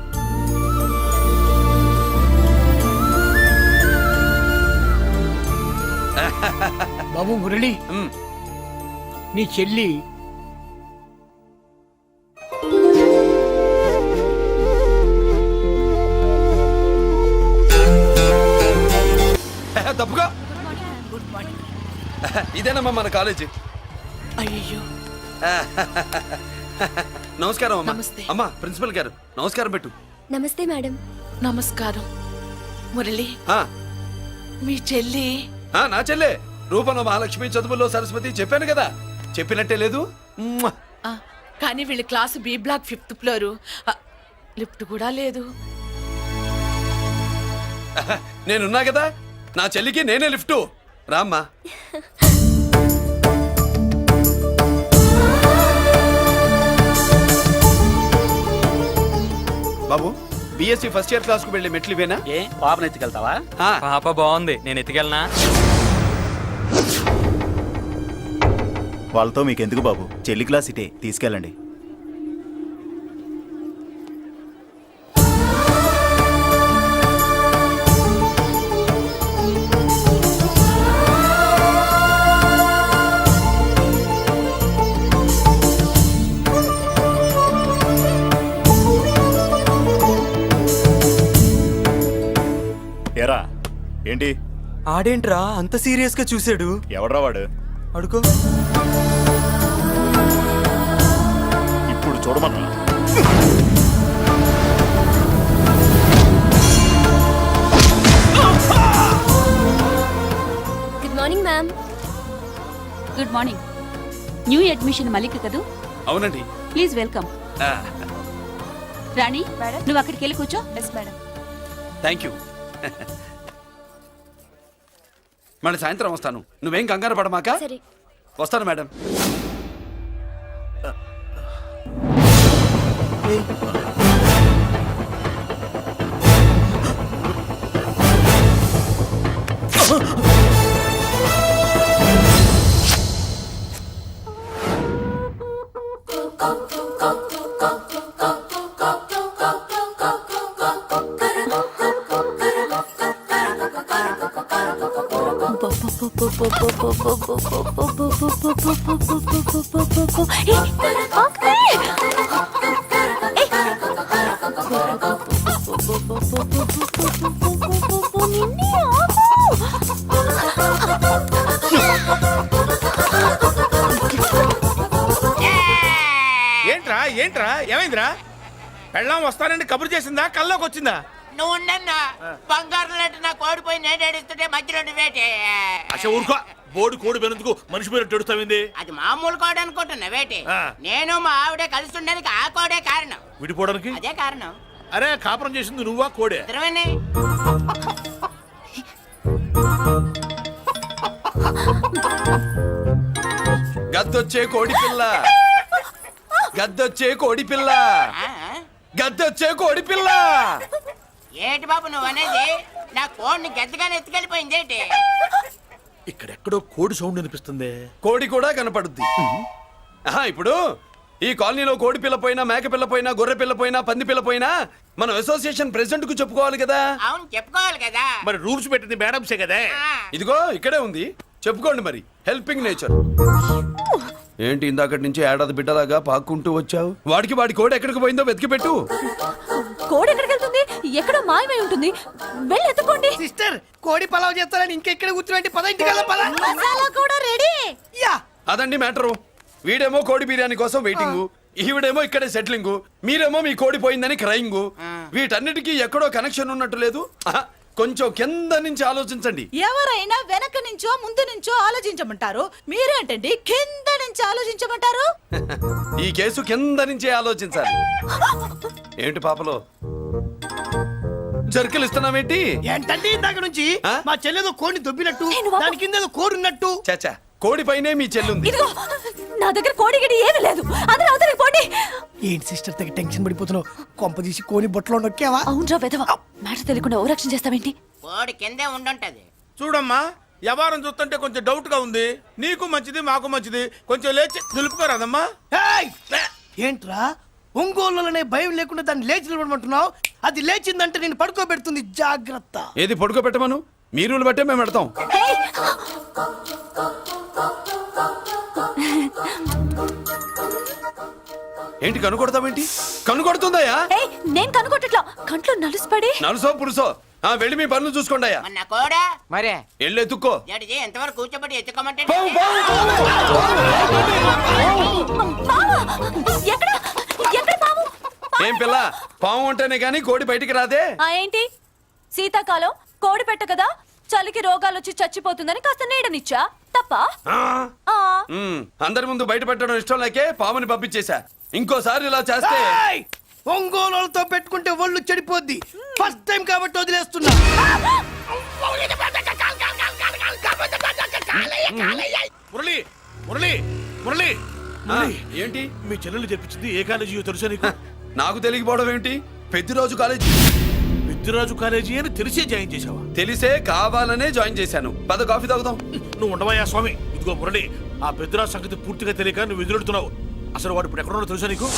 J: బాబు మురళి
H: మ్.
J: నీ చెల్లి
H: తప్పుగా ఇదేనమ్మా మన కాలేజీ.
D: అయ్యో
H: నమస్కారం అమ్మా.
D: నమస్తే.
H: అమ్మా ప్రిన్సిపల్ గారు నమస్కారం పెట్టు.
K: నమస్తే మేడం.
D: నమస్కారం. మురళి
H: ఆ,
D: మీ చెల్లి
H: నా చెల్లె రూపంలో మహాలక్ష్మి, చదువుల్లో సరస్వతి చెప్పాను కదా, చెప్పినట్టే లేదు. మ్మ్.
D: కానీ వీళ్ళ class B block 5th floor lift కూడా లేదు.
H: నేనున్నా కదా, నా చెల్లికి నేనే లిఫ్ట్. రామ్మా. బాబు బిఎస్సి ఫస్ట్ ఇయర్ క్లాస్ కు వెళ్ళి మెట్లు ఇవేనా?
G: ఏ పాపను ఎత్తుకెళ్తావా? పాప బాగుంది, నేను ఎత్తుకెళ్ళనా?
L: వాళ్ళతో మీకెందుకు బాబు, చెల్లి క్లాస్ ఇటే తీసుకెళ్ళండి. ఎరా ఏంటి
G: ఆడేంట్రా అంత సీరియస్ గా చూసాడు?
L: ఎవడ్రా వాడు?
G: అడుకో.
L: ఇప్పుడు చూడమన్నా.
K: Good morning ma'am. Good morning. New admission Malik కదూ?
H: అవునండి.
K: Please welcome.
H: ఆ,
K: రాణి నువ్వు అక్కడికి వెళ్ళి కూర్చో. Yes madam.
H: Thank you. మళ్ళీ సాయంత్రం వస్తాను, నువ్వేం కంగారు పడమాక.
K: సరే.
H: వస్తాను మేడం.
F: ఏంట్రా ఏంట్రా ఏమైందిరా? పెళ్ళాం వస్తానండి కబురు చేసిందా, కల్లోకి వచ్చిందా?
J: నువ్వు ఉండన్నా బంగారం లాంటి నా కోడిపోయి నేను ఏడుస్తుంటే మధ్యలో వేటే.
B: అసలు ఊరుకో, బోర్డు కోడి పెనందుకు మనిషి పేరు ఎడుతావింది.
J: అది మామూలు కోడి అనుకుంటున్నా వేటే.
B: ఆ.
J: నేను మా ఆవిడే కలిసి ఉండడానికి ఆ కోడే కారణం.
B: విడిపోవడానికి?
J: అదే కారణం.
B: అరే కాపురం చేసింది నువ్వా కోడే?
J: ఇద్దరమేనే.
H: గద్దొచ్చే కోడి పిల్ల, గద్దొచ్చే కోడి పిల్ల,
J: ఆ?
H: గద్దొచ్చే కోడి పిల్ల.
J: ఏటి బాబు నువ్వు అనేది? నా కోడిని గద్దగానే ఎత్తుకెళ్ళిపోయింది ఏంటి?
B: ఇక్కడెక్కడో కోడి సౌండ్ అనిపిస్తుంది.
H: కోడి కూడా కనపడుద్ది. ఆహా, ఇప్పుడు ఈ కాలనీలో కోడి పిల్ల పోయినా, మేక పిల్ల పోయినా, గొర్రె పిల్ల పోయినా, పంది పిల్ల పోయినా మనం అసోసియేషన్ ప్రెసిడెంట్ కు చెప్పుకోవాలి కదా.
J: అవును చెప్పుకోవాలి కదా.
B: మరి రూల్స్ పెట్టింది మేడంసే కదా.
J: ఆ.
H: ఇదిగో ఇక్కడే ఉంది, చెప్పుకోండి మరి. Helping nature. ఏంటి ఇందాకటి నుంచి ఏడాది బిడ్డలాగా పాక్కుంటూ వచ్చావు? వాడికి వాడి కోడి ఎక్కడికి పోయిందో వెతికి పెట్టు.
K: కోడి ఎక్కడికి వెళ్తుంది? ఎక్కడో మాయమై ఉంటుంది. వెళ్ళి ఎత్తుకోండి.
I: సిస్టర్ కోడి పలావ్ చేస్తారని ఇంకెక్కడ కూర్చోండి, పద ఇంటికి పద.
K: మసాలా కూడా రెడీ.
I: యా
H: అదండి మ్యాటరు. వీడేమో కోడి బిర్యానీ కోసం వెయిటింగ్, ఈవిడేమో ఇక్కడే సెటిలింగ్, మీరేమో మీ కోడి పోయిందని క్రయింగ్. వీటన్నిటికీ ఎక్కడో కనెక్షన్ ఉన్నట్టు లేదు. ఆహా, కొంచెం కింద నుంచి ఆలోచించండి.
D: ఎవరైనా వెనక నుంచో ముందు నుంచో ఆలోచించమంటారు, మీరేంటండి కింద నుంచి ఆలోచించమంటారు?
H: ఈ కేసు కింద నుంచే ఆలోచించాలి. ఏంటి పాపలో జర్కలు ఇస్తున్నావేంటి?
I: ఏంటండి ఇందాక నుంచి
H: ఆ?
I: మా చెల్లెదో కోడిని దొబ్బినట్టు,
K: నేను బాబు.
I: దాని కింద ఏదో కోడి ఉన్నట్టు.
H: చాచా, కోడి పైనే మీ చెల్లుంది.
K: ఇదిగో నా దగ్గర కోడి గిడి ఏమీ లేదు. అందరూ అవతలికి పోండి.
I: ఏంటి సిస్టర్ తెగ టెన్షన్ పడిపోతున్నావు? కొంప తీసి కోని బొట్టలో నొక్కావా?
K: అవునరా వెధవ, మ్యాటర్ తెలియకుండా ఓ రక్షణ చేస్తావేంటి?
J: కోడి కిందే ఉండుంటది.
F: చూడమ్మా, వ్యవహారం చూస్తుంటే కొంచెం డౌట్ గా ఉంది. నీకు మంచిది మాకు మంచిది, కొంచెం లేచి నిలుపుకోరాదమ్మా.
I: ఏయ్! ఏంట్రా ఒంగోలులోనే భయం లేకుండా దాన్ని లేచి నిలబడమంటున్నావు? అది లేచిందంటే నేను పడుకోబెడుతుంది, జాగ్రత్త.
H: ఏది పడుకోబెట్టమను? మీ రూల్ బట్టే మేము పెడతాం.
K: హే!
H: ఏంటి కనుకొడతావేంటి? కనుకొడుతుందయ్యా?
K: ఏయ్, నేను కనుగొట్టట్లా, కంట్లో నలుసుపడి.
H: నలుసో పురుసో వెళ్ళి మీ పనులు చూసుకోండి అయ్యా.
J: మరే
H: వెళ్ళి ఎత్తుక్కో.
J: ఎంతవరకు కూర్చోబెట్టి ఎత్తుకోమంటే
K: పావా! ఎక్కడ ఎక్కడ పాము?
H: ఏం పిల్ల, పాము ఉంటేనే గాని కోడి బయటికి రాదే.
K: ఏంటి శీతాకాలం కోడి పెట్ట కదా, చలికి రోగాలు వచ్చి చచ్చిపోతుందని కాస్త నీడనిచ్చా, తప్ప?
H: అందరి ముందు బయట పెట్టడం ఇష్టం లేకే పాముని పంపించేశా. ఇంకోసారి ఇలా చేస్తే
I: ఒంగోలుతో పెట్టుకుంటే ఒళ్ళు చెడిపోద్ది. ఫస్ట్ టైం కాబట్టి వదిలేస్తున్నా.
B: మురళి మురళి మురళి
H: ఏంటి
B: మీ చెల్లెలు చెప్పించింది ఏ కాలేజీ తెలుసా నీకు?
H: నాకు తెలియకపోవడం ఏంటి? పెద్దిరాజు కాలేజీ.
B: పెద్దిరాజు కాలేజీ అని తెలిసే జాయిన్ చేసావా?
H: తెలిసే కావాలనే జాయిన్ చేశాను. పద కాఫీ తాగుదాం.
B: నువ్వు ఉండవయ్యా స్వామి. ఇదిగో మురళి, ఆ పెద్దిరాజు సంగతి పూర్తిగా తెలియక నువ్వు ఎదురెడుతున్నావు. అసలు వాడు ఇప్పుడు ఎక్కడున్నాడో తెలుసా నీకు?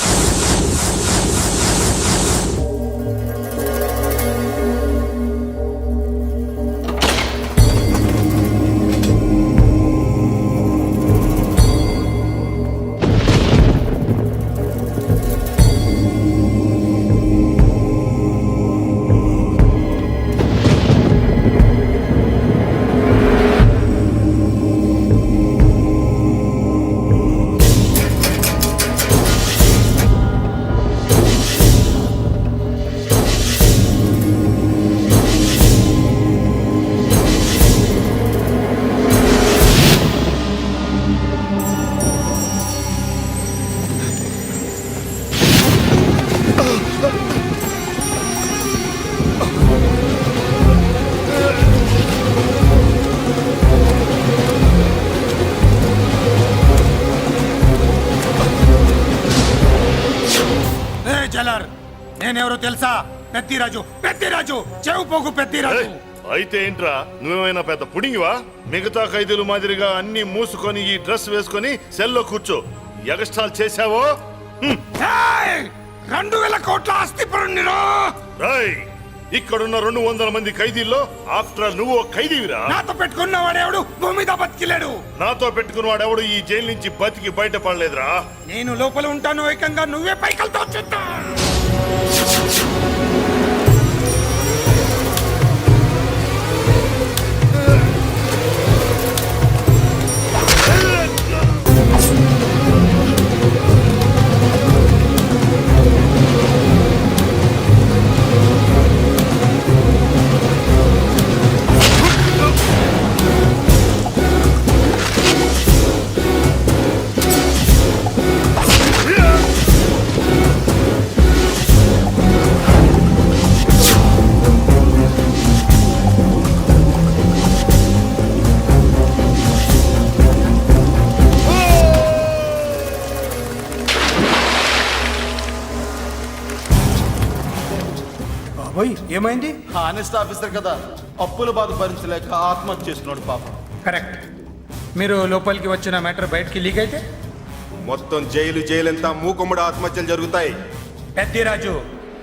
C: నేనెవరో తెలుసా? పెద్దిరాజు, పెద్దిరాజు, చెవు పోగు పెద్దిరాజు.
M: అయితే ఏంట్రా, నువ్వేమైనా పెద్ద పుడింగివా? మిగతా ఖైదీలు మాదిరిగా అన్ని మూసుకొని ఈ డ్రెస్ వేసుకొని సెల్లో కూర్చో. ఎగస్ట్రాల్ చేశావో
C: 2000 కోట్ల ఆస్తి పరుణ్ణిరో.
M: ఇక్కడున్న 200 మంది ఖైదీల్లో ఆఫ్టర్ ఆల్ నువ్వు ఖైదీవిరా.
C: నాతో పెట్టుకున్న వాడెవడు భూమి మీద బతికిలేడు.
M: నాతో పెట్టుకున్న వాడెవడు ఈ జైలు నుంచి బతికి బయటపడలేదురా.
C: నేను లోపల ఉంటాను, ఏకంగా నువ్వే పైకలతో చూస్తా. ఏమైంది?
L: హానెస్ట్ ఆఫీసర్ కదా, అప్పుల బాధ భరించలేక ఆత్మహత్య చేసుకున్నాడు పాపం.
C: కరెక్ట్. మీరు లోపలికి వచ్చిన మ్యాటర్ బయటికి లీక్ అయితే
M: మొత్తం జైలంతా మూకుమ్మడి ఆత్మహత్యలు జరుగుతాయి.
C: పెద్దిరాజు,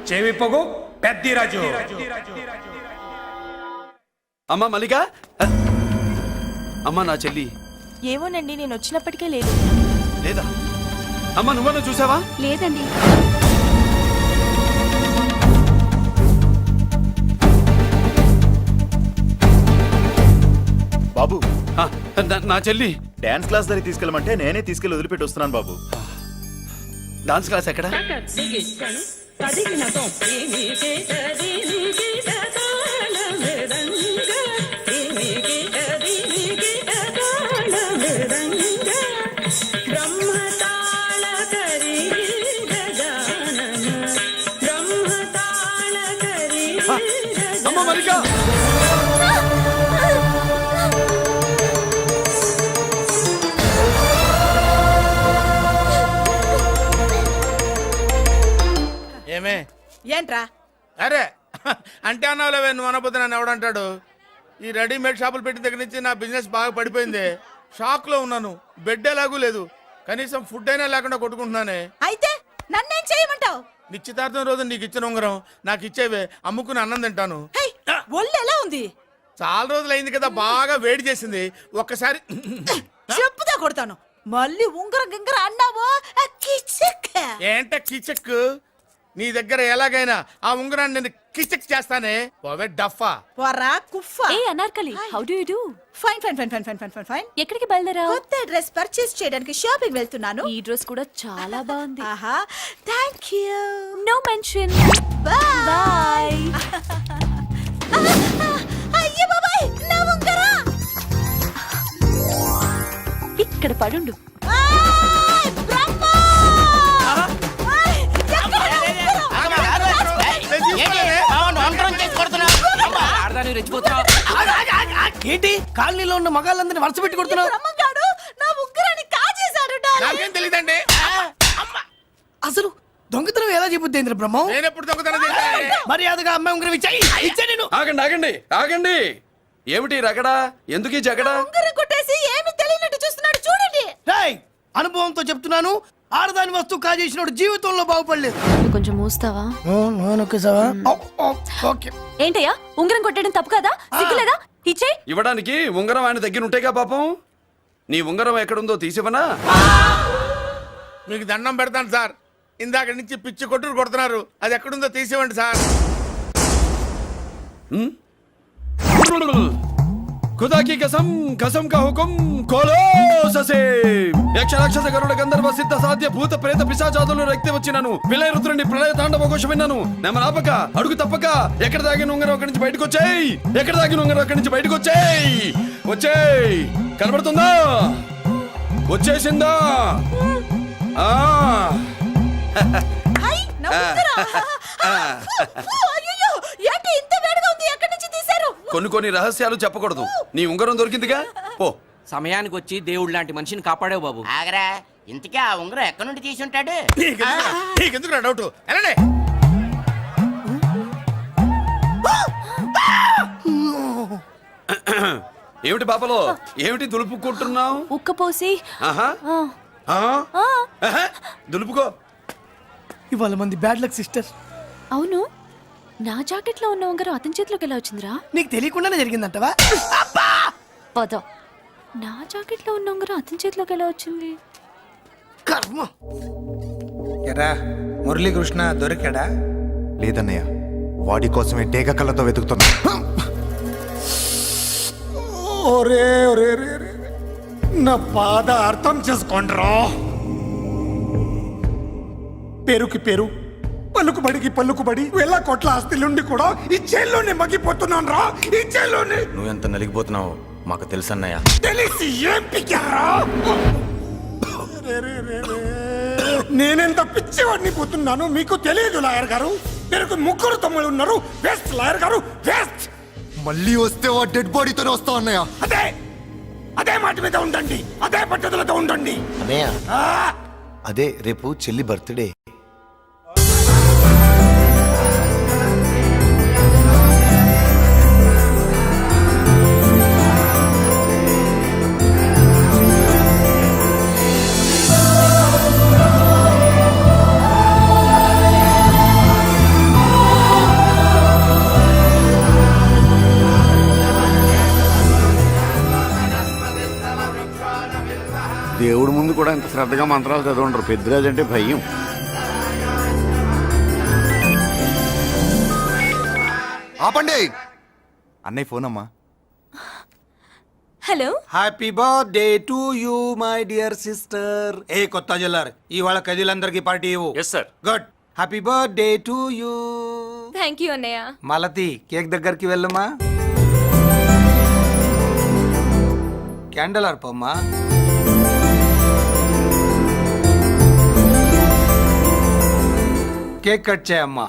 C: చెవి పొగు పెద్దిరాజు.
H: అమ్మా మల్లిక, అమ్మా నా చెల్లి.
K: ఏమోనండి, నేను వచ్చినప్పటికే లేదు.
H: లేదా? అమ్మా నువ్వన్నా చూసావా?
K: లేదండి.
L: బాబు,
H: నా చెల్లి
L: డాన్స్ క్లాస్ దగ్గర తీసుకెళ్ళమంటే నేనే తీసుకెళ్ళి వదిలిపెట్టి వస్తున్నాను బాబు.
H: డాన్స్ క్లాస్ ఎక్కడ? అమ్మ మల్లిక,
F: ఏమే
D: ఏంట్రా?
F: అరే అంటే అన్నావులేవే, నువ్వు అనబోతే నన్ను ఎవడంటాడు? ఈ రెడీమేడ్ షాపులు పెట్టిన దగ్గర నుంచి నా బిజినెస్ బాగా పడిపోయింది. షాక్ లో ఉన్నాను. బెడ్ ఎలాగూ లేదు, కనీసం ఫుడ్ అయినా లేకుండా కొట్టుకుంటున్నానే.
D: అయితే నన్నేం చేయమంటావు?
F: నిశ్చితార్థం రోజు నీకు ఇచ్చిన ఉంగరం నాకు ఇచ్చేవే, అమ్ముకుని అన్నం తింటాను.
D: ఒళ్ళు ఎలా ఉంది?
F: చాలా రోజులైంది కదా, బాగా వేడి చేసింది. ఒక్కసారి
D: చెప్పుదా కొడతాను. మళ్ళీ ఉంగరం గింగర అన్నావో
F: ఏంట కిచక్? నీ దగ్గర ఎలాగైనా ఆ ఉంగరాన్ని నేను కిచక్ చేస్తానే. పోవే డఫా.
D: పోరా కుఫ్ఫా.
K: ఏ Anarkali, how do you do?
D: Fine fine fine fine fine fine fine fine.
K: ఎక్కడికి బయలుదేరావు?
D: కొత్త డ్రెస్ పర్చేస్ చేయడానికి షాపింగ్ వెళ్తున్నాను.
K: ఈ డ్రెస్ కూడా చాలా బాగుంది.
D: ఆహా, thank you.
K: No mention.
D: Bye
K: bye.
D: అయ్యో బాబాయ్, నా ఉంగరా.
K: ఇక్కడ పడుండు.
I: ఏంటి కాలనీలో ఉన్న మగాళ్ళందరినీ వరుస పెట్టి కొడుతున్నావు?
D: బ్రహ్మంగాడు నా ఉంగరాన్ని కాజేశాడు.
F: నాకేం తెలియదండి.
I: అసలు దొంగతనం ఎలా చెబుద్ది బ్రహ్మం?
F: నేను ఎప్పుడు దొంగతనం చేశాను?
I: మర్యాదగా అమ్మాయి ఉంగరం ఇచ్చాయి. నేను
H: ఆగండి ఆగండి ఆగండి. ఏమిటి రగడా? ఎందుకు ఈ జగడా?
D: ఉంగరం కొట్టేసి ఏమీ తెలియనట్టు చూస్తున్నాడు, చూడండి.
I: రేయ్, అనుభవంతో చెప్తున్నాను, ఆడదాని వస్తువు కాజేసినోడు జీవితంలో బాగుపడలేదు.
K: కొంచెం మూస్తావా?
I: ఓకే.
K: ఏంటయ్యా, ఉంగరం కొట్టడం తప్పు కదా? సిగ్గులేదా? ఇచ్చే.
H: ఇవ్వడానికి ఉంగరం ఆయన దగ్గర ఉంటేగా పాపం. నీ ఉంగరం ఎక్కడుందో తీసివనా?
F: మీకు దండం పెడతాను సార్. ఇందాక నుంచి పిచ్చి కొట్టుడు కొడుతున్నారు. అది ఎక్కడుందో తీసివ్వండి సార్.
H: खुदा की कसम कसम का हुकुम खोलो ससे యక్ష రాక్షస గరుడ గంధర్వ సిద్ధ సాధ్య భూత ప్రేత పిశాచాదులు రక్తి వచ్చినాను విలయ రుద్రుని ప్రళయ తాండవ ఘోష విన్నాను. నెమలాపక అడుగు తప్పక ఎక్కడ దాగిన ఉంగరం అక్కడి నుంచి బయటకు వచ్చేయ్. ఎక్కడ దాగిన ఉంగరం అక్కడి నుంచి బయటకు వచ్చేయ్. వచ్చేయ్. కనబడుతుందా? వచ్చేసిందా? ఆ
D: హై, నా ఉంగరం. అయ్యో, ఏంటి ఇంత వేడిగా ఉంది? ఎక్కడి నుంచి తీశారు?
H: కొన్ని రహస్యాలు చెప్పకూడదు. నీ ఉంగరం దొరికిందిగా, పో.
G: సమయానికి వచ్చి దేవుడు లాంటి మనిషిని కాపాడావు బాబు.
J: ఆగరా, ఇంతకీ ఆ ఉంగరం ఎక్కడి నుండి తీసి ఉంటాడు?
F: నీకెందుకు డౌట్? వెళ్ళండి.
H: ఏమిటి పాపలో, ఏమిటి దులుపుకుంటున్నావు?
K: ఉక్కపోసి.
H: ఆహా. దులుపుకో.
I: ఇవాళ మంది బ్యాడ్ లక్ సిస్టర్.
K: అవును, నా జాకెట్ లో ఉన్న ఉంగరం అతని చేతిలోకి ఎలా వచ్చిందిరా?
I: నీకు తెలియకుండానే జరిగిందంటవా?
K: పద. నా జాకెట్ లో ఉన్న ఉంగరం అతని చేతిలోకి ఎలా వచ్చింది?
I: కర్మ.
N: ఎరా మురళీకృష్ణ దొరికాడా?
L: లేదన్నయ్య, వాడి కోసమే డేగ కళ్ళతో వెతుకుతున్నా.
N: ఒరే ఒరే రే రే, నా బాధ అర్థం చేసుకోండిరా. పేరుకి పేరు, పలుకుబడికి పలుకుబడి, వేల కోట్ల ఆస్తిలుండి కూడా ఈ జైల్లోనే మగ్గిపోతున్నాను రా. ఈ జైల్లోనే.
L: నువ్వెంత నలిగిపోతున్నావు మాకు తెలుసన్నయ్య.
N: తెలిసి ఏం పిక్కారా? నేనెంత పిచ్చివాడిని పోతున్నాను మీకు తెలియదు లాయర్ గారు. మీరు ముగ్గురు తమ్ముళ్ళు ఉన్నారు. వేస్ట్ లాయర్ గారు, వేస్ట్.
L: మళ్ళీ వస్తే ఆ డెడ్ బాడీతోనే వస్తావు అన్నయ్య.
N: అదే మాట మీద ఉండండి, అదే పద్ధతులతో ఉండండి.
L: అన్నయ్య, అదే రేపు చెల్లి బర్త్డే.
M: దేవుడి ముందు కూడా ఇంత శ్రద్ధగా మంత్రాలు చదవంటారు. పెద్దరాజు అంటే భయం.
L: ఆపండి. అన్నయ్య ఫోన్ అమ్మా.
K: Hello.
N: Happy birthday to you my dear sister. ఏ కొత్త జల్లార్, ఇవాళ కదిలందరికీ పార్టీ ఇవ్వు.
G: Yes sir.
N: Good. Happy birthday to you.
K: Thank you అన్నయ్య.
N: మలతి, కేక్ దగ్గరికి వెళ్ళమ్మా. క్యాండల్ అర్పమ్మా. కేక్ కట్ చేయమ్మా.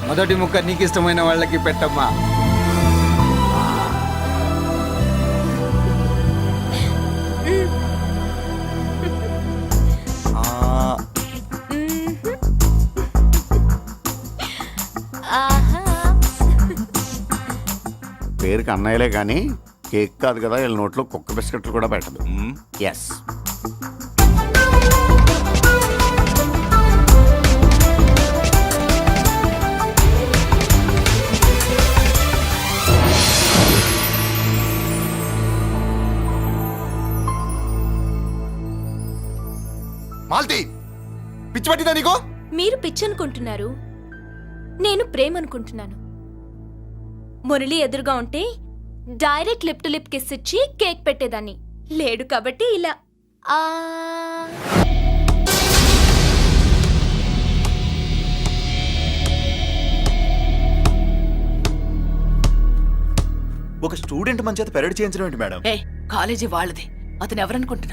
N: మొదటి ముక్క నీకు ఇష్టమైన వాళ్ళకి పెట్టమ్మా.
M: పేరుకి అన్నయ్యలే కానీ కేక్ కాదు కదా, వీళ్ళ నోట్లో కుక్క బిస్కెట్లు కూడా పెట్టదు. ఎస్.
O: పిచ్చి పట్టిందా నీకు?
K: మీరు పిచ్చి అనుకుంటున్నారు, నేను ప్రేమ అనుకుంటున్నాను. మురళి ఎదురుగా ఉంటే direct lip to lip kiss ఇచ్చి కేక్ పెట్టేదాన్ని. లేడు కాబట్టి ఇలా ఆ
L: ఒక స్టూడెంట్ మన చేత పెరడ్ చేయించడం ఏంటి మేడం?
D: కాలేజీ వాళ్ళది, అతను ఎవరనుకుంటున్నా?